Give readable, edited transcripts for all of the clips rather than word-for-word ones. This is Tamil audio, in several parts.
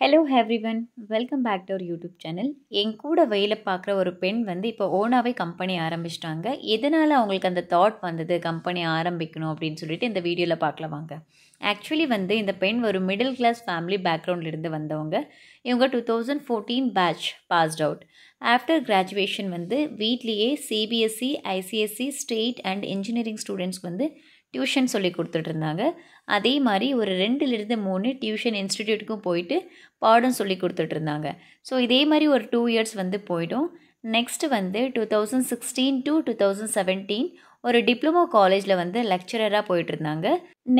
Hello everyone, welcome back to our YouTube channel. என் கூட வேலை பார்க்குற ஒரு பெண் வந்து இப்போ ஓனாகவே கம்பெனி ஆரம்பிச்சிட்டாங்க. எதனால் அவங்களுக்கு அந்த தாட் வந்தது கம்பெனி ஆரம்பிக்கணும் அப்படின்னு சொல்லிட்டு இந்த வீடியோவில் பார்க்கலாம் வாங்க. ஆக்சுவலி வந்து இந்த பெண் ஒரு மிடில் கிளாஸ் ஃபேமிலி பேக்ரவுண்ட்லேருந்து வந்தவங்க. இவங்க 2014 batch passed out. After graduation வந்து வீட்லேயே CBSE, ICSE, state and engineering ஸ்டூடெண்ட்ஸ்க்கு வந்து டியூஷன் சொல்லி கொடுத்துட்ருந்தாங்க. அதே மாதிரி ஒரு 2-3 டியூஷன் இன்ஸ்டிடியூட்டுக்கும் போயிட்டு பாடம் சொல்லி கொடுத்துட்ருந்தாங்க. ஸோ இதே மாதிரி ஒரு 2 இயர்ஸ் வந்து போய்டும். நெக்ஸ்ட்டு வந்து 2016 to 2017 ஒரு டிப்ளமோ காலேஜில் வந்து லெக்சரராக போயிட்டுருந்தாங்க.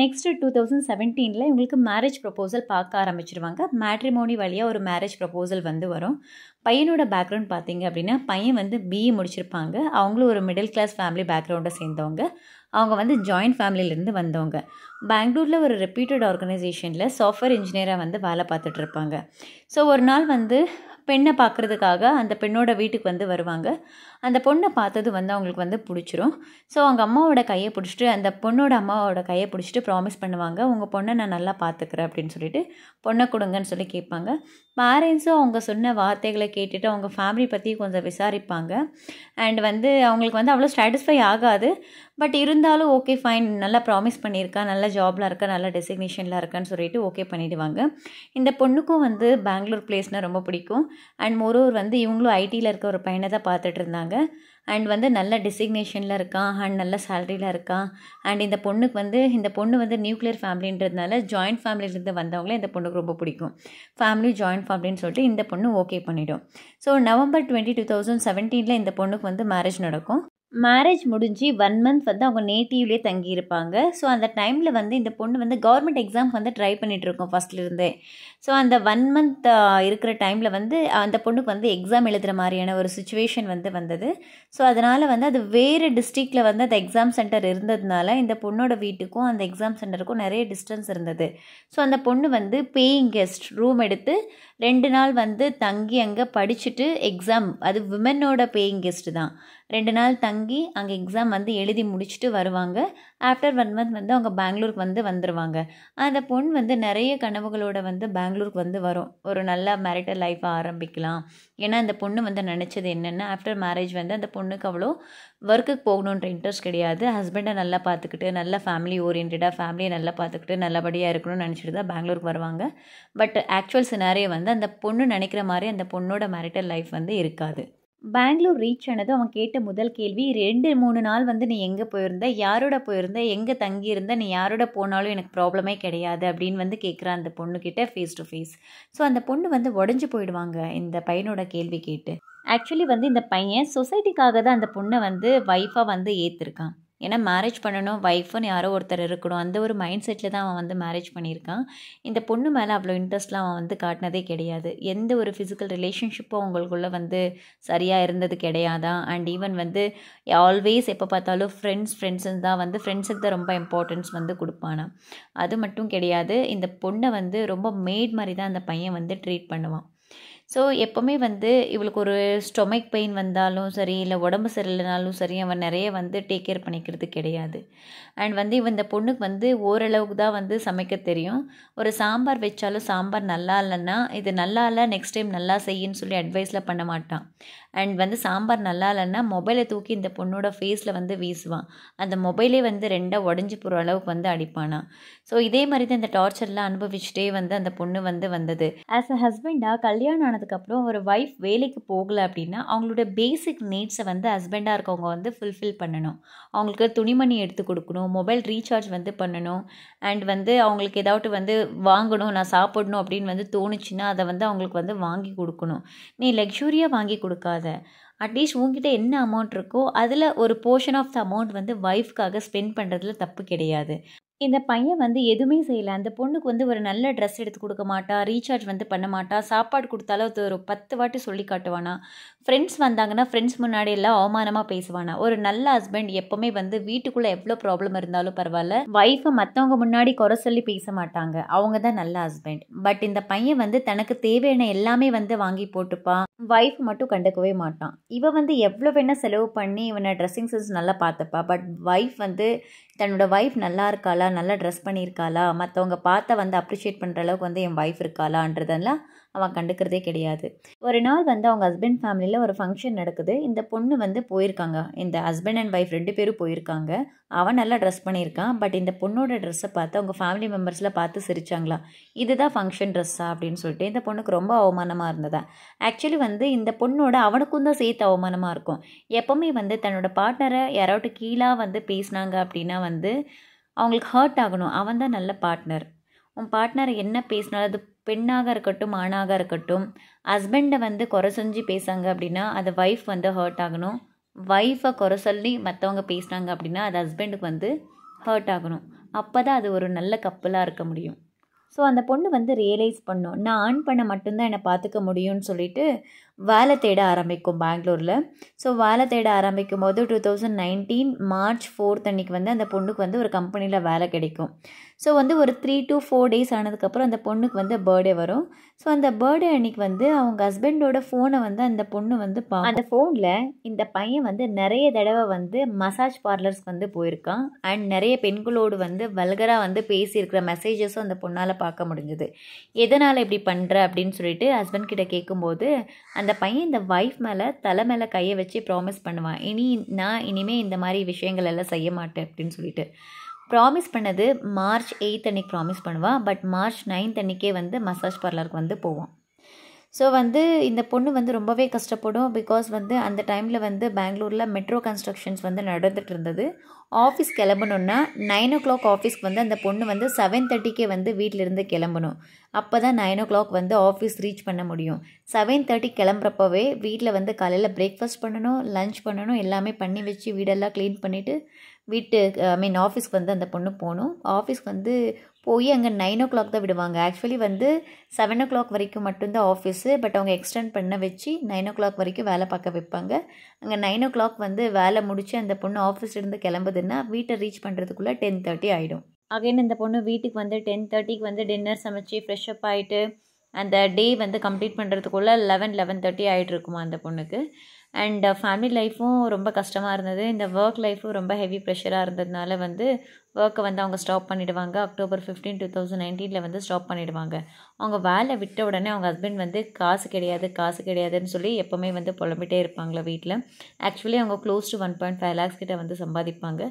நெக்ஸ்ட்டு 2017 இவங்களுக்கு மேரேஜ் ப்ரப்போசல் பார்க்க ஆரம்பிச்சிருவாங்க. மேட்ரிமோனி வழியாக ஒரு மேரேஜ் ப்ரப்போசல் வந்து வரும். பையனோட பேக்ரவுண்ட் பார்த்தீங்க அப்படின்னா, பையன் வந்து பிஇ முடிச்சிருப்பாங்க. அவங்களும் ஒரு மிடில் கிளாஸ் ஃபேமிலி பேக்ரவுண்டை சேர்ந்தவங்க. அவங்க வந்து ஜாயின்ட் ஃபேமிலியிலேருந்து வந்தவங்க. பெங்களூரில் ஒரு ரெப்யூட்டட் ஆர்கனைசேஷனில் சாஃப்ட்வேர் இன்ஜினியராக வந்து வேலை பார்த்துட்ருப்பாங்க. ஸோ ஒரு நாள் வந்து பெண்ணை பார்க்குறதுக்காக அந்த பெண்ணோட வீட்டுக்கு வந்து வருவாங்க. அந்த பொண்ணை பார்த்தது வந்து அவங்களுக்கு வந்து பிடிச்சிரும். ஸோ அவங்க அம்மாவோட கையை பிடிச்சிட்டு, அந்த பொண்ணோட அம்மாவோட கையை பிடிச்சிட்டு ப்ராமிஸ் பண்ணுவாங்க, உங்கள் பொண்ணை நான் நல்லா பார்த்துக்கிறேன் அப்படின்னு சொல்லிட்டு பொண்ணை கொடுங்கன்னு சொல்லி கேட்பாங்க. பேரண்ட்ஸும் அவங்க சொன்ன வார்த்தைகளை கேட்டுட்டு அவங்க ஃபேமிலி பற்றி கொஞ்சம் விசாரிப்பாங்க. அண்ட் வந்து அவங்களுக்கு வந்து அவ்வளோ சாட்டிஸ்ஃபை ஆகாது. பட் இருந்தாலும் ஓகே ஃபைன், நல்லா ப்ராமிஸ் பண்ணியிருக்கா, நல்ல ஜாபில் இருக்கா, நல்ல டெசிக்னேஷனில் இருக்கான்னு சொல்லிட்டு ஓகே பண்ணிவிடுவாங்க. இந்த பொண்ணுக்கும் வந்து பெங்களூர் பிளேஸ்னால் ரொம்ப பிடிக்கும். அண்ட் மோரோவர் வந்து இவங்களும் ஐடியில் இருக்க ஒரு பையனை தான் பார்த்துட்டு இருந்தாங்க. அண்ட் வந்து நல்ல டெசிக்னேஷனில் இருக்கான், அண்ட் நல்ல சேலரியில் இருக்கான். அண்ட் இந்த பொண்ணு வந்து நியூக்ளியர் ஃபேமிலின்றதுனால ஜாயின்ட் ஃபேமிலியிலேருந்து வந்தவங்களே இந்த பொண்ணுக்கு ரொம்ப பிடிக்கும். ஃபேமிலி ஜாயின்ட் ஃபேமிலின்னு சொல்லிட்டு இந்த பொண்ணு ஓகே பண்ணிடும். ஸோ நவம்பர் 20, 2017 இந்த பொண்ணுக்கு வந்து மேரேஜ் நடக்கும். மேரேஜ் முடிஞ்சு 1 மந்த் வந்து அவங்க நேட்டிவ்லேயே தங்கியிருப்பாங்க. ஸோ அந்த டைமில் வந்து இந்த பொண்ணு வந்து கவர்மெண்ட் எக்ஸாம் வந்து ட்ரை பண்ணிகிட்ருக்கோம் ஃபஸ்ட்லேருந்தே. ஸோ அந்த 1 மந்த் இருக்கிற டைமில் வந்து அந்த பொண்ணுக்கு வந்து எக்ஸாம் எழுதுகிற மாதிரியான ஒரு சுச்சுவேஷன் வந்து வந்தது. ஸோ அதனால் வந்து அது வேறு டிஸ்ட்ரிக்டில் வந்து அந்த எக்ஸாம் சென்டர் இருந்ததுனால இந்த பொண்ணோட வீட்டுக்கும் அந்த எக்ஸாம் சென்டருக்கும் நிறைய டிஸ்டன்ஸ் இருந்தது. ஸோ அந்த பொண்ணு வந்து பேயிங் கெஸ்ட் ரூம் எடுத்து 2 நாள் வந்து தங்கி அங்கே படிச்சுட்டு எக்ஸாம், அது விமனோட பேயிங் கெஸ்ட்டு தான், 2 நாள் தங்கி அங்கே எக்ஸாம் வந்து எழுதி முடிச்சுட்டு வருவாங்க. ஆஃப்டர் 1 மந்த் வந்து அவங்க பெங்களூருக்கு வந்து வந்துடுவாங்க. அந்த பொண்ணு வந்து நிறைய கனவுகளோடு வந்து பெங்களூருக்கு வந்து வரும். ஒரு நல்ல மேரிட்டல் லைஃப்பை ஆரம்பிக்கலாம். ஏன்னா அந்த பொண்ணு வந்து நினச்சது என்னென்னா, ஆஃப்டர் மேரேஜ் வந்து அந்த பொண்ணுக்கு அவ்வளோ ஒர்க்குக்கு போகணுன்ற இன்ட்ரெஸ்ட் கிடையாது. ஹஸ்பண்டை நல்லா பார்த்துக்கிட்டு, நல்ல ஃபேமிலி ஓரியன்டாக ஃபேமிலியை நல்லா பார்த்துக்கிட்டு நல்லபடியாக இருக்கணும்னு நினச்சிட்டு தான் பெங்களூருக்கு வருவாங்க. பட் ஆக்சுவல் சினாரியோ வந்து அந்த பொண்ணு நினைக்கிற மாதிரி அந்த பொண்ணோட மேரிட்டல் லைஃப் வந்து இருக்காது. பெங்களூர் ரீச் ஆனது அவன் கேட்ட முதல் கேள்வி, 2-3 நாள் வந்து நீ எங்கே போயிருந்த, யாரோட போயிருந்த, எங்கே தங்கியிருந்த, நீ யாரோட போனாலும் எனக்கு ப்ராப்ளமே கிடையாது அப்படின்னு வந்து கேட்குறான் அந்த பொண்ணுக்கிட்ட ஃபேஸ் டு ஃபேஸ். ஸோ அந்த பொண்ணு வந்து உடஞ்சி போயிடுவாங்க இந்த பையனோட கேள்வி கேட்டு. ஆக்சுவலி வந்து இந்த பையன் சொசைட்டிக்காக தான் அந்த பொண்ணை வந்து ஒய்ஃபாக வந்து ஏற்றிருக்கான். ஏன்னா மேரேஜ் பண்ணணும், ஒய்ஃப்னு யாரோ ஒருத்தர் இருக்கணும், அந்த ஒரு மைண்ட் செட்டில் தான் அவன் வந்து மேரேஜ் பண்ணியிருக்கான். இந்த பொண்ணு மேலே அவ்வளோ இன்ட்ரெஸ்ட்லாம் அவன் வந்து காட்டினதே கிடையாது. எந்த ஒரு ஃபிசிக்கல் ரிலேஷன்ஷிப்பும் அவங்களுக்குள்ளே வந்து சரியாக இருந்தது கிடையாதான். அண்ட் ஈவன் வந்து ஆல்வேஸ் எப்போ பார்த்தாலும் ஃப்ரெண்ட்ஸுன்னு தான் வந்து ஃப்ரெண்ட்ஸுக்கு தான் ரொம்ப இம்பார்ட்டன்ஸ் வந்து கொடுப்பானா. அது மட்டும் கிடையாது, இந்த பொண்ணை வந்து ரொம்ப மேட் மாதிரி தான் அந்த பையன் வந்து ட்ரீட் பண்ணுவான். ஸோ எப்போவுமே வந்து இவளுக்கு ஒரு ஸ்டொமக் பெயின் வந்தாலும் சரி, இல்லை உடம்பு சரியில்லைனாலும் சரி, அவன் நிறைய வந்து டேக் கேர் பண்ணிக்கிறது கிடையாது. அண்ட் வந்து இவன் இந்த பொண்ணுக்கு வந்து ஓரளவுக்கு தான் வந்து சமைக்க தெரியும். ஒரு சாம்பார் வச்சாலும் சாம்பார் நல்லா இல்லைன்னா, இது நல்லா இல்லை, நெக்ஸ்ட் டைம் நல்லா செய்யின்னு சொல்லி அட்வைஸில் பண்ண மாட்டான். அண்ட் வந்து சாம்பார் நல்லா இல்லைன்னா மொபைலை தூக்கி இந்த பொண்ணோட ஃபேஸில் வந்து வீசுவான். அந்த மொபைலே வந்து 2 உடஞ்சி போகிற அளவுக்கு வந்து அடிப்பானா. ஸோ இதே மாதிரி தான் இந்த டார்ச்சர்லாம் அனுபவிச்சுட்டே வந்து அந்த பொண்ணு வந்து வந்தது. ஆஸ் அ ஹஸ்பண்டாக கல்யாணம் ஆனதுக்கப்புறம் ஒரு ஒய்ஃப் வேலைக்கு போகலை அப்படின்னா அவங்களோட பேசிக் நீட்ஸை வந்து ஹஸ்பண்டாக இருக்கவங்க வந்து ஃபுல்ஃபில் பண்ணணும். அவங்களுக்கு துணிமணி எடுத்து கொடுக்கணும், மொபைல் ரீசார்ஜ் வந்து பண்ணணும். அண்ட் வந்து அவங்களுக்கு ஏதாவது வந்து வாங்கணும், நான் சாப்பிடணும் அப்படின்னு வந்து தோணுச்சுன்னா அதை வந்து அவங்களுக்கு வந்து வாங்கி கொடுக்கணும். நீ லக்ஸூரியாக வாங்கி கொடுக்காத, அட்லீஸ்ட் உங்ககிட்ட என்ன அமௌண்ட் இருக்கோ அதில் ஒரு போர்ஷன் ஆஃப் த அமௌண்ட் வந்து ஒய்ஃப்காக ஸ்பெண்ட் பண்ணுறதுல தப்பு கிடையாது. இந்த பையன் வந்து எதுவுமே செய்யலை. அந்த பொண்ணுக்கு வந்து ஒரு நல்ல ட்ரெஸ் எடுத்து கொடுக்க மாட்டா, ரீசார்ஜ் வந்து பண்ண மாட்டா, சாப்பாடு கொடுத்தாலும் அது ஒரு 10 வாட்டி சொல்லி காட்டுவானா, ஃப்ரெண்ட்ஸ் வந்தாங்கன்னா ஃப்ரெண்ட்ஸ் முன்னாடி எல்லாம் அவமானமாக பேசுவானா. ஒரு நல்ல ஹஸ்பண்ட் எப்போவுமே வந்து வீட்டுக்குள்ளே எவ்வளோ ப்ராப்ளம் இருந்தாலும் பரவாயில்ல, ஒய்ஃபை மற்றவங்க முன்னாடி குறை சொல்லி பேச மாட்டாங்க, அவங்க தான் நல்ல ஹஸ்பண்ட். பட் இந்த பையன் வந்து தனக்கு தேவையான எல்லாமே வந்து வாங்கி போட்டுப்பான். வைஃப் மட்டும் கண்டுக்கவே மாட்டான். இவ வந்து எவ்வளோ வேணால் செலவு பண்ணி இவனை ட்ரெஸ்ஸிங் சென்ஸ் நல்லா பார்த்துப்பா. பட் வைஃப் வந்து தன்னோட வைஃப் நல்லா இருக்காளா, நல்லா ட்ரெஸ் பண்ணியிருக்காளா, மற்றவங்க பார்த்தா வந்து அப்ரிஷியேட் பண்ணுற அளவுக்கு வந்து என் வைஃப் இருக்காளான்றதெல்லாம் அவன் கண்டுக்கிறதே கிடையாது. ஒரு நாள் வந்து அவங்க ஹஸ்பண்ட் ஃபேமிலியில் ஒரு ஃபங்க்ஷன் நடக்குது. இந்த பொண்ணு வந்து போயிருக்காங்க. இந்த ஹஸ்பண்ட் அண்ட் ஒய்ஃப் 2 பேரும் போயிருக்காங்க. அவன் நல்லா ட்ரெஸ் பண்ணியிருக்கான். பட் இந்த பொண்ணோட ட்ரெஸ்ஸை பார்த்து அவங்க ஃபேமிலி மெம்பர்ஸில் பார்த்து சிரிச்சாங்களா, இதுதான் ஃபங்க்ஷன் ட்ரெஸ்ஸா அப்படின்னு சொல்லிட்டு. இந்த பொண்ணுக்கு ரொம்ப அவமானமாக இருந்ததா. ஆக்சுவலி வந்து இந்த பொண்ணோட அவனுக்கும் தான் சேர்த்து அவமானமாக இருக்கும். எப்போவுமே வந்து தன்னோட பார்ட்னரை யாராவது கீழாக வந்து பேசினாங்க அப்படின்னா வந்து அவங்களுக்கு ஹர்ட் ஆகணும். அவன் தான் நல்ல பார்ட்னர். உன் பார்ட்னர் என்ன பேசினாலும், அது பெண்ணாக இருக்கட்டும் ஆணாக இருக்கட்டும், ஹஸ்பண்டை வந்து குறை செஞ்சு பேசாங்க அப்படின்னா அது ஒய்ஃப் வந்து ஹர்ட் ஆகணும். ஒய்ஃபை குறை சொல்லி மற்றவங்க பேசினாங்க அப்படின்னா அது ஹஸ்பண்டுக்கு வந்து ஹர்ட் ஆகணும். அப்போ தான் அது ஒரு நல்ல கப்பலாக இருக்க முடியும். ஸோ அந்த பொண்ணு வந்து ரியலைஸ் பண்ணும், நான் ஆன் பண்ண மட்டும்தான் என்னை பார்த்துக்க முடியும்னு சொல்லிட்டு வேலை தேட ஆரம்பிக்கும் பெங்களூரில். ஸோ வேலை தேட ஆரம்பிக்கும் போது 2019 மார்ச் 4 அன்றைக்கி வந்து அந்த பொண்ணுக்கு வந்து ஒரு கம்பெனியில் வேலை கிடைக்கும். ஸோ வந்து ஒரு 3 to 4 days ஆனதுக்கப்புறம் அந்த பொண்ணுக்கு வந்து பர்த்டே வரும். ஸோ அந்த பர்த்டே அன்றைக்கி வந்து அவங்க ஹஸ்பண்டோட ஃபோனை வந்து அந்த பொண்ணு வந்து அந்த ஃபோனில் இந்த பையன் வந்து நிறைய தடவை வந்து மசாஜ் பார்லர்ஸ்க்கு வந்து போயிருக்கான். அண்ட் நிறைய பெண்களோடு வந்து வல்கராக வந்து பேசியிருக்கிற மெசேஜஸும் அந்த பொண்ணால் பார்க்க முடிஞ்சுது. எதனால் இப்படி பண்ணுற அப்படின்னு சொல்லிட்டு ஹஸ்பண்ட் கிட்ட கேட்கும்போது அந்த பையன் இந்த ஒய்ஃப் மேலே தலை மேலே கையை வச்சு ப்ராமிஸ் பண்ணுவான், நான் இனிமேல் இந்த மாதிரி விஷயங்கள் எல்லாம் செய்ய மாட்டேன் அப்படின்னு சொல்லிட்டு. ப்ராமிஸ் பண்ணது மார்ச் 8 அன்றைக்கி ப்ராமிஸ் பண்ணுவான். பட் மார்ச் 9 அன்றைக்கே வந்து மசாஜ் பார்லருக்கு வந்து போவான். ஸோ வந்து இந்த பொண்ணு வந்து ரொம்பவே கஷ்டப்படும். பிகாஸ் வந்து அந்த டைமில் வந்து பெங்களூரில் மெட்ரோ கன்ஸ்ட்ரக்ஷன்ஸ் வந்து நடந்துகிட்டு இருந்தது. ஆஃபீஸ் கிளம்பணுன்னா 9 o'clock ஆஃபீஸ்க்கு வந்து அந்த பொண்ணு வந்து 7:30 வந்து வீட்டிலேருந்து கிளம்பணும். அப்போ தான் 9 o'clock வந்து ஆஃபீஸ் ரீச் பண்ண முடியும். 7:30 கிளம்புறப்பவே வீட்டில் வந்து காலையில் பிரேக்ஃபாஸ்ட் பண்ணணும், லஞ்ச் பண்ணணும், எல்லாமே பண்ணி வச்சு வீடெல்லாம் க்ளீன் பண்ணிவிட்டு ஆஃபீஸ்க்கு வந்து அந்த பொண்ணு போகணும். ஆஃபீஸ்க்கு வந்து போய் அங்கே 9 o'clock தான் விடுவாங்க. ஆக்சுவலி வந்து 7 o'clock வரைக்கும் மட்டும்தான் ஆஃபீஸு. பட் அவங்க எக்ஸ்டெண்ட் பண்ண வச்சு 9 o'clock வரைக்கும் வேலை பார்க்க வைப்பாங்க. அங்கே 9 o'clock வந்து வேலை முடித்து அந்த பொண்ணு ஆஃபீஸ்லேருந்து கிளம்புதுன்னா வீட்டை ரீச் பண்ணுறதுக்குள்ளே 10:30 ஆகிடும். அகைன் இந்த பொண்ணு வீட்டுக்கு வந்து 10:30 வந்து டின்னர் சமைச்சு ஃப்ரெஷ்அப் ஆகிட்டு அந்த டே வந்து கம்ப்ளீட் பண்ணுறதுக்குள்ளே 11:30 ஆகிட்டு இருக்குமா அந்த பொண்ணுக்கு. அண்ட் ஃபேமிலி லைஃப்பும் ரொம்ப கஷ்டமாக இருந்தது. இந்த ஒர்க் லைஃப்பும் ரொம்ப ஹெவி ப்ரெஷராக இருந்ததுனால வந்து ஒர்க்கை வந்து அவங்க ஸ்டாப் பண்ணிவிடுவாங்க. October 15, 2019 வந்து ஸ்டாப் பண்ணிவிடுவாங்க. அவங்க வேலை விட்ட உடனே அவங்க ஹஸ்பண்ட் வந்து காசு கிடையாதுன்னு சொல்லி எப்போவுமே வந்து புலம்பிகிட்டே இருப்பாங்களா வீட்டில். ஆக்சுவலி அவங்க க்ளோஸ் டு 1.5 lakhs கிட்ட வந்து சம்பாதிப்பாங்க.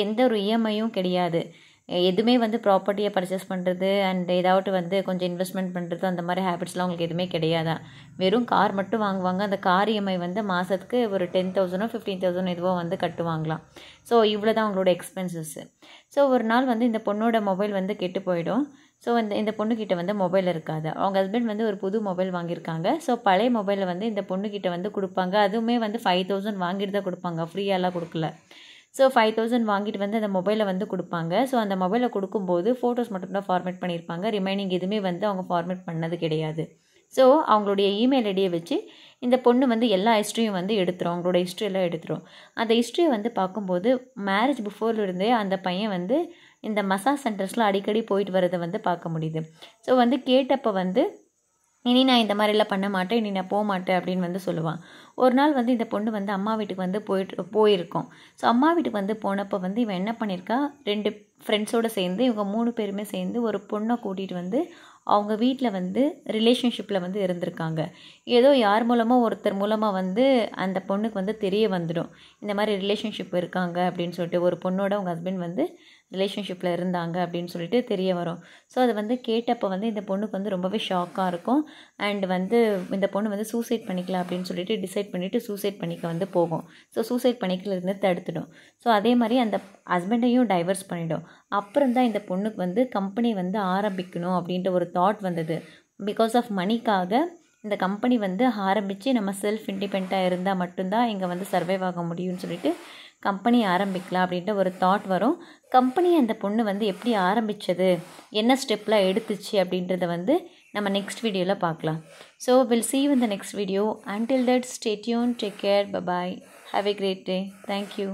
எந்த ஒரு இஎம்ஐயும் கிடையாது. எதுவுமே வந்து ப்ராப்பர்ட்டியை பர்ச்சேஸ் பண்ணுறது அண்ட் ஏதாவது வந்து கொஞ்சம் இன்வெஸ்ட்மெண்ட் பண்ணுறது அந்த மாதிரி ஹேபிட்ஸ்லாம் அவங்களுக்கு எதுவுமே கிடையாதான். வெறும் கார் மட்டும் வாங்குவாங்க. அந்த கார் இஎம்ஐ வந்து மாதத்துக்கு ஒரு 10,000 15,000 எதுவோ வந்து கட்டுவாங்களாம். ஸோ இவ்வளோ தான் அவங்களோட எக்ஸ்பென்சஸ்ஸு. ஸோ ஒரு நாள் வந்து இந்த பொண்ணோட மொபைல் வந்து கெட்டு போயிடும். ஸோ இந்த பொண்ணுக்கிட்ட வந்து மொபைல் இருக்காது. அவங்க ஹஸ்பண்ட் வந்து ஒரு புது மொபைல் வாங்கியிருக்காங்க. ஸோ பழைய மொபைலில் வந்து இந்த பொண்ணுக்கிட்ட வந்து கொடுப்பாங்க. அதுவுமே வந்து 5,000 வாங்கிட்டு தான் கொடுப்பாங்க, ஃப்ரீயாலாம் கொடுக்கல. ஸோ 5,000 வாங்கிட்டு வந்து அந்த மொபைலை வந்து கொடுப்பாங்க. ஸோ அந்த மொபைலை கொடுக்கும்போது ஃபோட்டோஸ் மட்டும்தான் ஃபார்மேட் பண்ணியிருப்பாங்க. ரிமைனிங் எதுவுமே வந்து அவங்க ஃபார்மேட் பண்ணது கிடையாது. ஸோ அவங்களுடைய இமெயில் ஐடியை வச்சு இந்த பொண்ணு வந்து எல்லா ஹிஸ்ட்ரியும் வந்து எடுத்துரும். அவங்களோட ஹிஸ்ட்ரியெல்லாம் எடுத்துரும். அந்த ஹிஸ்ட்ரியை வந்து பார்க்கும்போது மேரேஜ் பிஃபோர்லேருந்தே அந்த பையன் வந்து இந்த மசாஜ் சென்டர்ஸில் அடிக்கடி போயிட்டு வரதை வந்து பார்க்க முடியுது. ஸோ வந்து கேட்டப்போ வந்து இனி நான் இந்த மாதிரிலாம் பண்ண மாட்டேன், இனி நான் போக மாட்டேன் அப்படின்னு வந்து சொல்லுவான். ஒரு நாள் வந்து இந்த பொண்ணு வந்து அம்மா வீட்டுக்கு வந்து போயிருக்கோம். ஸோ அம்மா வீட்டுக்கு வந்து போனப்போ வந்து இவன் என்ன பண்ணியிருக்கா, 2 ஃப்ரெண்ட்ஸோடு சேர்ந்து இவங்க 3 பேருமே சேர்ந்து ஒரு பொண்ணை கூட்டிகிட்டு வந்து அவங்க வீட்டில் வந்து ரிலேஷன்ஷிப்பில் வந்து இருந்திருக்காங்க. ஏதோ யார் மூலமாக ஒருத்தர் மூலமாக வந்து அந்த பொண்ணுக்கு வந்து தெரிய வந்துடும், இந்த மாதிரி ரிலேஷன்ஷிப் இருக்காங்க அப்படின்னு சொல்லிட்டு. ஒரு பொண்ணோட அவங்க ஹஸ்பண்ட் வந்து ரிலேஷன்ஷிப்பில் இருந்தாங்க அப்படின்னு சொல்லிட்டு தெரிய வரும். ஸோ அது வந்து கேட்டப்போ வந்து இந்த பொண்ணுக்கு வந்து ரொம்பவே ஷாக்காக இருக்கும். அண்ட் வந்து இந்த பொண்ணு வந்து சூசைட் பண்ணிக்கலாம் அப்படின்னு சொல்லிட்டு டிசைட் பண்ணிவிட்டு சூசைட் பண்ணிக்க வந்து போகும். ஸோ சூசைட் பண்ணிக்கலேருந்து தடுத்துடும். ஸோ அதே மாதிரி அந்த ஹஸ்பண்டையும் டைவர்ஸ் பண்ணிடும். அப்புறம் தான் இந்த பொண்ணுக்கு வந்து கம்பெனி வந்து ஆரம்பிக்கணும் அப்படின்ற ஒரு தாட் வந்தது. பிகாஸ் ஆஃப் மணிக்காக இந்த கம்பெனி வந்து ஆரம்பித்து நம்ம செல்ஃப் இண்டிபெண்ட்டாக இருந்தால் மட்டும்தான் இங்கே வந்து சர்வைவ் ஆக முடியும்னு சொல்லிட்டு கம்பெனி ஆரம்பிக்கலாம் அப்படின்ற ஒரு தாட் வரும். கம்பெனி அந்த பொண்ணு வந்து எப்படி ஆரம்பித்தது, என்ன ஸ்டெப்லாம் எடுத்துச்சு அப்படின்றத வந்து நம்ம நெக்ஸ்ட் வீடியோவில் பார்க்கலாம். So will see you in the next video. Until that, stay tuned, take care, bye bye, have a great day. Thank you.